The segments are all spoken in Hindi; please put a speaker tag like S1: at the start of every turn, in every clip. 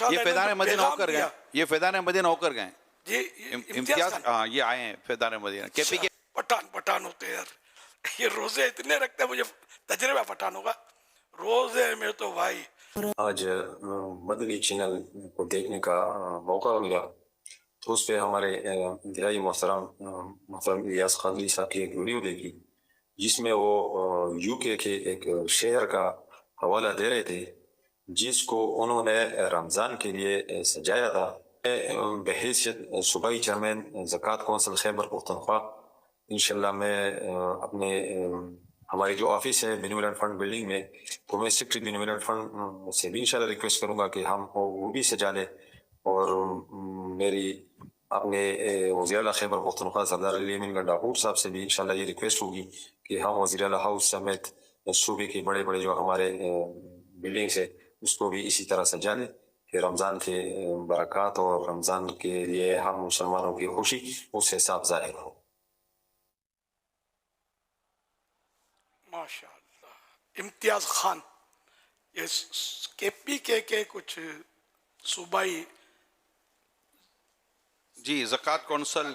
S1: ये फैज़ान मदीना होकर गए, ये फैज़ान मदीना होकर गए
S2: जी
S1: इम्तियाज। हाँ, ये आए हैं फैज़ान मदीना केपी के।
S2: पठान होते हैं यार, ये रोजे इतने रखते हैं, मुझे तजर्बा पठानों का। रोजे में तो भाई
S3: आज मदनी चैनल को देखने का मौका मिला, तो उस पर हमारे इंतहाई मोहतरम इलियास कादरी साहब की एक वीडियो देखी, जिसमें वो यूके के एक शहर का हवाला दे रहे थे, जिसको उन्होंने रमज़ान के लिए सजाया था। बहैसियत सूबाई चेयरमैन ज़कात कौंसिल खैबर पख्तूनख्वा, इंशाल्लाह मैं अपने हमारी जो ऑफिस है बेनिवोलेंट फंड बिल्डिंग में, तो मैं सेक्रेटरी बेनिवोलेंट फंड से भी इंशाल्लाह रिक्वेस्ट करूंगा कि हम वो भी सजा लें। और मेरी अपने वज़ीर आला खैबर पख्तूनख्वा सरदार अली अमीन गंडापुर साहब से भी इंशाल्लाह ये रिक्वेस्ट होगी कि हम वज़ीर आला हाउस समेत सूबे के बड़े बड़े जो हमारे बिल्डिंग्स है उसको भी इसी तरह सजा लें कि रमज़ान के बरक़ात और रमज़ान के लिए हम मुसलमानों की खुशी उस हिसाब ज़ाहिर हो।
S2: माशाअल्लाह। इम्तियाज खान, ये केपी के कुछ सूबाई
S1: जी ज़कात कौंसिल,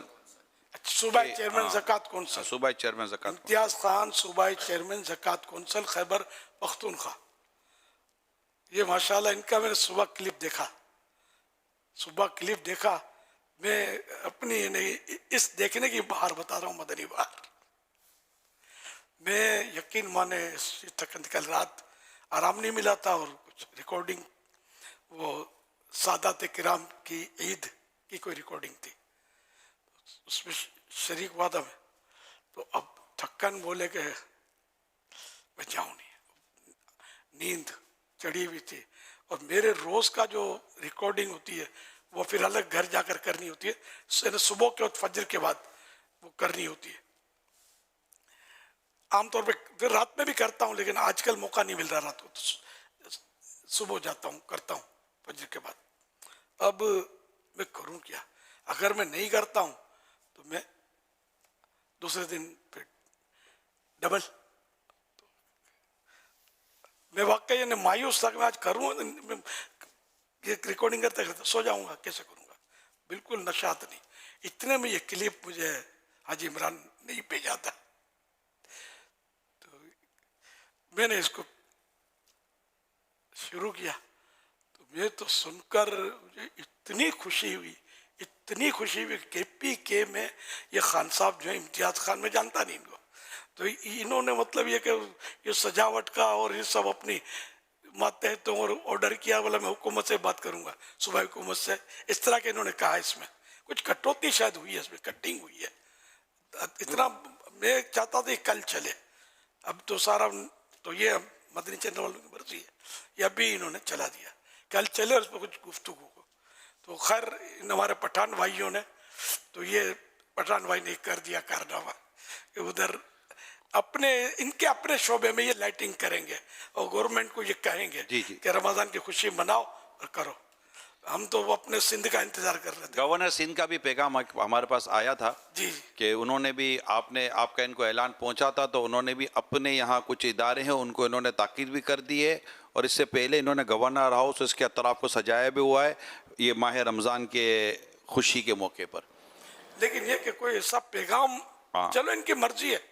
S2: सूबाई चेयरमैन ज़कात कौंसिल,
S1: सूबाई चेयरमैन ज़कात
S2: इम्तियाज खान सूबाई चेयरमैन ज़कात कौंसिल खैबर पख्तूनख्वा। ये माशाल्लाह इनका मैंने सुबह क्लिप देखा। मैं अपनी नहीं इस देखने की बाहर बता रहा हूँ, मदनी बाहर। मैं यकीन माने कल रात आराम नहीं मिला था, और कुछ रिकॉर्डिंग वो सादात किराम की ईद की कोई रिकॉर्डिंग थी, उसमें शरीक हुआ था मैं। तो अब थक्कन बोले कि मैं जाऊँ नहीं, नींद चढ़ी हुई थी, और मेरे रोज़ का जो रिकॉर्डिंग होती है वो फिर अलग घर जाकर करनी होती है, सुबह के वक्त फजर के बाद वो करनी होती है। आमतौर पे फिर रात में भी करता हूँ, लेकिन आजकल मौका नहीं मिल रहा रात को, तो सुबह जाता हूँ, करता हूँ फजर के बाद। अब मैं करूँ क्या? अगर मैं नहीं करता हूँ तो मैं दूसरे दिन फिर डबल, तो मैं वाकई ने मायूस था कि मैं आज करूँ, ये रिकॉर्डिंग करते करते सो जाऊँगा, कैसे करूँगा? बिल्कुल नशात नहीं। इतने में ये क्लिप मुझे हाजी इमरान नहीं भेजा था, मैंने इसको शुरू किया, तो मैं तो सुनकर मुझे इतनी खुशी हुई केपी के में ये खान साहब जो है इम्तियाज खान, में जानता नहीं इनको, तो इन्होंने मतलब ये कि ये सजावट का और ये सब अपनी मातहतों और ऑर्डर किया, बोला मैं हुकूमत से बात करूंगा, सुबह हुकूमत से, इस तरह के इन्होंने कहा। इसमें कुछ कटौती शायद हुई है, इसमें कटिंग हुई है। इतना मैं चाहता था कल चले, अब तो सारा तो ये मदनी चैनल वालों की मर्जी है, ये अभी इन्होंने चला दिया, कल चले और उस पर कुछ गुफ्तगू को। तो खैर इन हमारे पठान भाइयों ने, तो ये पठान भाई ने कर दिया कारनामा कि उधर इनके अपने शोबे में ये लाइटिंग करेंगे और गवर्नमेंट को ये कहेंगे कि रमजान की खुशी मनाओ और करो। हम तो अपने सिंध का इंतजार कर रहे थे।
S1: गवर्नर सिंध का भी पैगाम हमारे पास आया था
S2: जी
S1: कि उन्होंने भी आपका इनको ऐलान पहुंचा था, तो उन्होंने भी अपने यहाँ कुछ इदारे हैं उनको इन्होंने ताकीद भी कर दी है, और इससे पहले इन्होंने गवर्नर हाउस इसके अतराफ को सजाया भी हुआ है ये माह रमज़ान के खुशी के मौके पर।
S2: लेकिन ये कि कोई ऐसा पैगाम, चलो इनकी मर्जी है,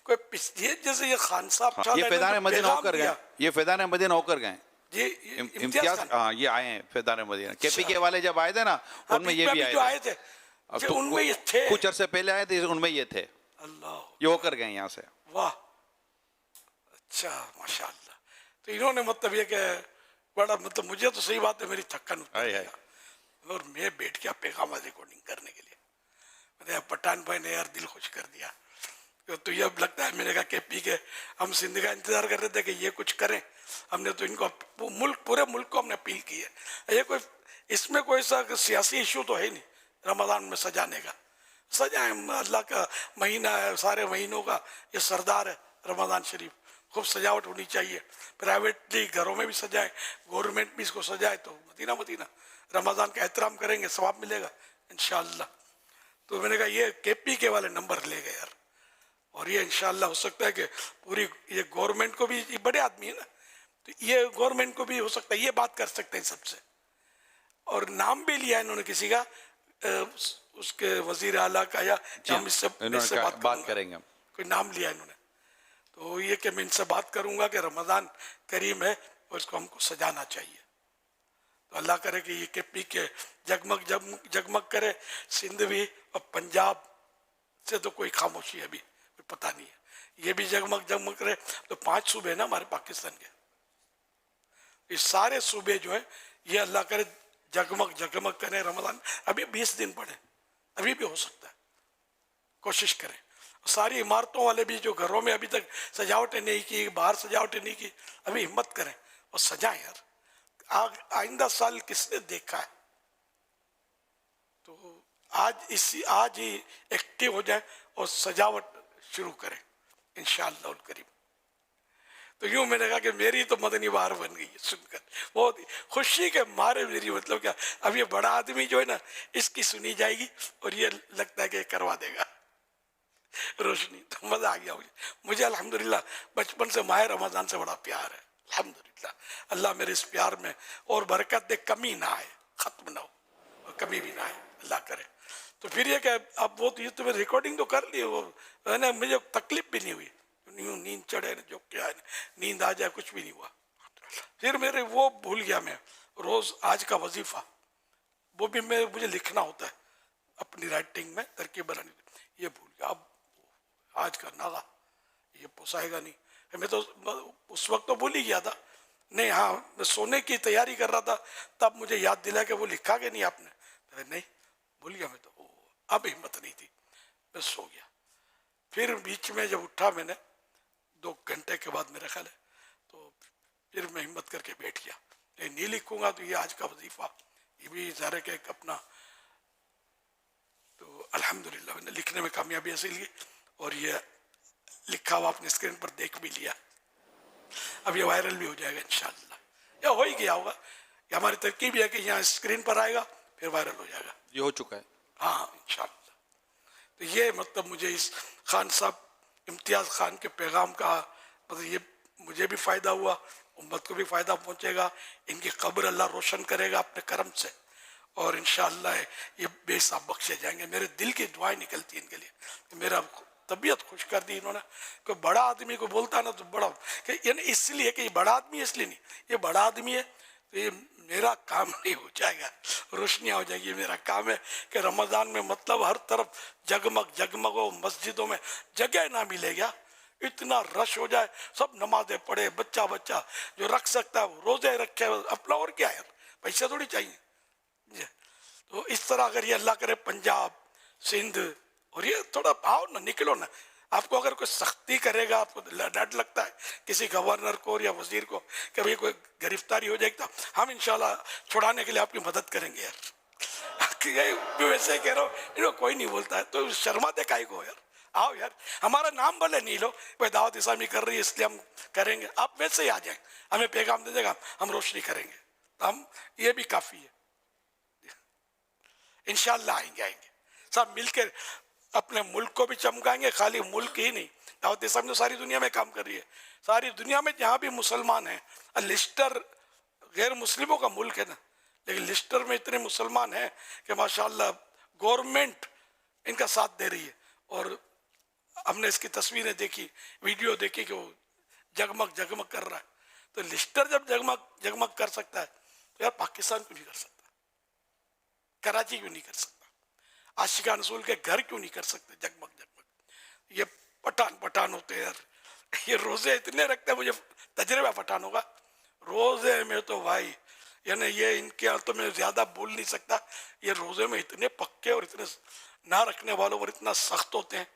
S2: कोई जैसे ये खान साहब
S1: ये फैज़ान मदीना होकर गए, ये फैज़ान मदीना होकर गए
S2: जी
S1: इम्तियाज। हाँ, ये आए हैं फैज़ान मदीना। केपी के वाले जब आए थे ना, उनमें ये भी आए थे,
S2: उनमें ये थे,
S1: कुछ अरसे पहले आए थे, उनमें ये थे।
S2: अल्लाह, ये
S1: होकर गए यहाँ से।
S2: वाह, अच्छा माशाअल्लाह। तो इन्होंने मतलब ये कि बड़ा, मतलब मुझे तो सही बात है, मेरी थक्कन उतर, और मैं बैठ गया पैगाम रिकॉर्डिंग करने के लिए। मैंने पठान भाई ने यार दिल खुश कर दिया। तो ये अब लगता है, मैंने कहा केपी के हम सिंध का इंतजार कर रहे थे कि ये कुछ करें, हमने तो इनको पूरे मुल्क को हमने अपील की है। ये कोई इसमें कोई सा सियासी इशू तो है नहीं, रमज़ान में सजाने का, सजाएं, अल्लाह का महीना है, सारे महीनों का ये सरदार है रमज़ान शरीफ, खूब सजावट होनी चाहिए। प्राइवेटली घरों में भी सजाएं, गवर्नमेंट भी इसको सजाए, तो मदीना रमज़ान का एहतराम करेंगे, सवाब मिलेगा इंशाअल्लाह। तो मैंने कहा ये केपी के वाले नंबर ले गए यार, और ये इंशाअल्लाह हो सकता है कि पूरी ये गवर्नमेंट को भी, ये बड़े आदमी है ना, तो ये गवर्नमेंट को भी हो सकता है ये बात कर सकते हैं सबसे और नाम भी लिया इन्होंने किसी का, उसके वजीर आला का, या हम इससे
S1: बात करेंगे हम।
S2: कोई नाम लिया इन्होंने। तो ये कि मैं इनसे बात करूंगा कि रमज़ान करीम है और इसको हमको सजाना चाहिए। तो अल्लाह करे कि ये केपी के जगमग जगमग जगमग करे, सिंध भी और पंजाब से तो कोई खामोशी अभी कोई पता नहीं है, ये भी जगमग जगमग करे। तो 5 सूबे ना हमारे पाकिस्तान के, ये सारे सूबे जो है ये अल्लाह करे जगमग जगमग करें। रमज़ान अभी 20 दिन पड़े, अभी भी हो सकता है, कोशिश करें। सारी इमारतों वाले भी जो घरों में अभी तक सजावटें नहीं की, बाहर सजावटें नहीं की, अभी हिम्मत करें और सजाएं यार। आइंदा साल किसने देखा है? तो आज ही एक्टिव हो जाए और सजावट शुरू करें इंशाअल्लाह करीम। तो यूं मैंने कहा कि मेरी तो मदनी बहार बन गई है सुनकर, बहुत खुशी के मारे मेरी, मतलब क्या, अब ये बड़ा आदमी जो है ना इसकी सुनी जाएगी और ये लगता है कि करवा देगा रोशनी। तो मजा आ गया मुझे अल्हम्दुलिल्लाह। बचपन से माह रमजान से बड़ा प्यार है अल्हम्दुलिल्लाह। अल्लाह मेरे इस प्यार में और बरकत दे, कमी ना आए, खत्म ना हो और कभी भी ना आए, अल्लाह करे। तो फिर ये क्या, अब वो तो ये तो मैं रिकॉर्डिंग तो कर ली, वो है ना, मुझे तकलीफ भी नहीं हुई, नींद चढ़े जो क्या है, नींद आ जाए, कुछ भी नहीं हुआ। फिर मेरे वो भूल गया मैं, रोज आज का वजीफा वो भी मुझे लिखना होता है अपनी राइटिंग में, तरकीब बनानी, ये भूल गया। अब आज का नागा ये पोसाएगा नहीं, मैं तो उस वक्त तो भूल ही गया था। नहीं, हाँ, मैं सोने की तैयारी कर रहा था तब मुझे याद दिला कि वो लिखा कि नहीं आपने, तो नहीं भूल गया मैं तो। अब हिम्मत नहीं थी, मैं सो गया। फिर बीच में जब उठा मैंने 2 घंटे के बाद मेरा ख्याल है, तो फिर मैं हिम्मत करके बैठ गया। नहीं लिखूंगा तो ये आज का वजीफा ये भी ज़ाहिर है कि अपना, तो अल्हम्दुलिल्लाह मैंने लिखने में कामयाबी हासिल की और ये लिखा हुआ आपने स्क्रीन पर देख भी लिया। अब ये वायरल भी हो जाएगा इंशाअल्लाह, या हो ही गया होगा। ये हमारी तरकीब है कि यहाँ स्क्रीन पर आएगा फिर वायरल हो जाएगा।
S1: ये हो चुका है,
S2: हाँ इंशाअल्लाह। तो ये मतलब मुझे इस खान साहब इम्तियाज़ खान के पैगाम का मतलब ये मुझे भी फ़ायदा हुआ, उम्मत को भी फ़ायदा पहुँचेगा। इनकी कब्र अल्लाह रोशन करेगा अपने करम से और इंशाअल्लाह ये बेहिसाब बख्शे जाएंगे। मेरे दिल की दुआएं निकलती हैं इनके लिए, मेरा तबीयत खुश कर दी इन्होंने। कोई बड़ा आदमी को बोलता है ना तो बड़ा कि यानी इसलिए कि ये बड़ा आदमी है, इसलिए नहीं, ये बड़ा आदमी है तो ये मेरा काम नहीं हो जाएगा, रोशनियाँ हो जाएगी। मेरा काम है कि रमज़ान में मतलब हर तरफ जगमग जगमग हो, मस्जिदों में जगह ना मिलेगा, इतना रश हो जाए, सब नमाजें पढ़े, बच्चा बच्चा जो रख सकता है वो रोजे रखे अपना, और क्या यार, पैसे थोड़ी चाहिए। तो इस तरह अगर ये अल्लाह करे पंजाब सिंध और ये थोड़ा आओ ना, निकलो ना। आपको अगर कोई सख्ती करेगा, आपको डर लगता है किसी गवर्नर को या वजीर को कि भाई कोई गिरफ्तारी हो जाएगी, तो हम इंशाल्लाह छुड़ाने के लिए आपकी मदद करेंगे यार। वैसे कह रहा हूँ, इनको कोई नहीं बोलता है तो शर्माते काहे को यार, आओ यार, हमारा नाम भले नहीं लो, भाई दावत इस्लामी कर रही है इसलिए हम करेंगे, आप वैसे ही आ जाए, हमें पैगाम दे देगा, हम रोशनी करेंगे, तो हम ये भी काफ़ी है। इंशाल्लाह आएंगे सब मिलकर अपने मुल्क को भी चमकाएंगे। खाली मुल्क ही नहीं, दावत इस्लामी तो सारी दुनिया में काम कर रही है, सारी दुनिया में जहाँ भी मुसलमान हैं। लिस्टर गैर मुस्लिमों का मुल्क है ना, लेकिन लिस्टर में इतने मुसलमान हैं कि माशाल्लाह गवर्नमेंट इनका साथ दे रही है। और हमने इसकी तस्वीरें देखी, वीडियो देखी कि वो जगमग जगमग कर रहा है। तो लिस्टर जब जगमग जगमग कर सकता है तो यार पाकिस्तान क्यों नहीं कर सकता, कराची क्यों नहीं कर सकता, आशिकान रसूल के घर क्यों नहीं कर सकते जगमग जगमग। ये पठान पठान होते हैं यार, ये रोजे इतने रखते हैं, मुझे तजर्बा पठानों का। रोजे में तो भाई यानी ये इनके यहाँ तो मैं ज्यादा बोल नहीं सकता, ये रोजे में इतने पक्के और इतने ना रखने वालों पर इतना सख्त होते हैं।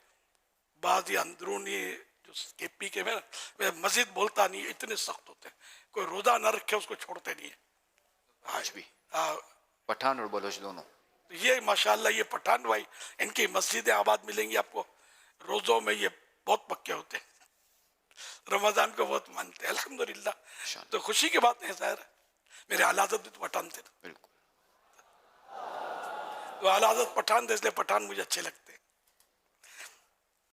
S2: बाद ये अंदरूनी जो केपी के में मस्जिद बोलता नहीं, इतने सख्त होते हैं, कोई रोजा ना रखे उसको छोड़ते नहीं है आज भी।
S4: पठान और बलोच दोनों।
S2: तो ये माशाल्लाह ये पठान भाई, इनकी मस्जिदें आबाद मिलेंगी आपको। रोजों में ये बहुत पक्के होते हैं, रमजान को बहुत मानते हैं अल्हम्दुलिल्लाह। तो खुशी की बात है ज़ाहिर है, मेरे आला हज़रत भी तो पठान थे,
S4: बिल्कुल।
S2: तो आला हज़रत पठान थे इसलिए पठान मुझे अच्छे लगते हैं।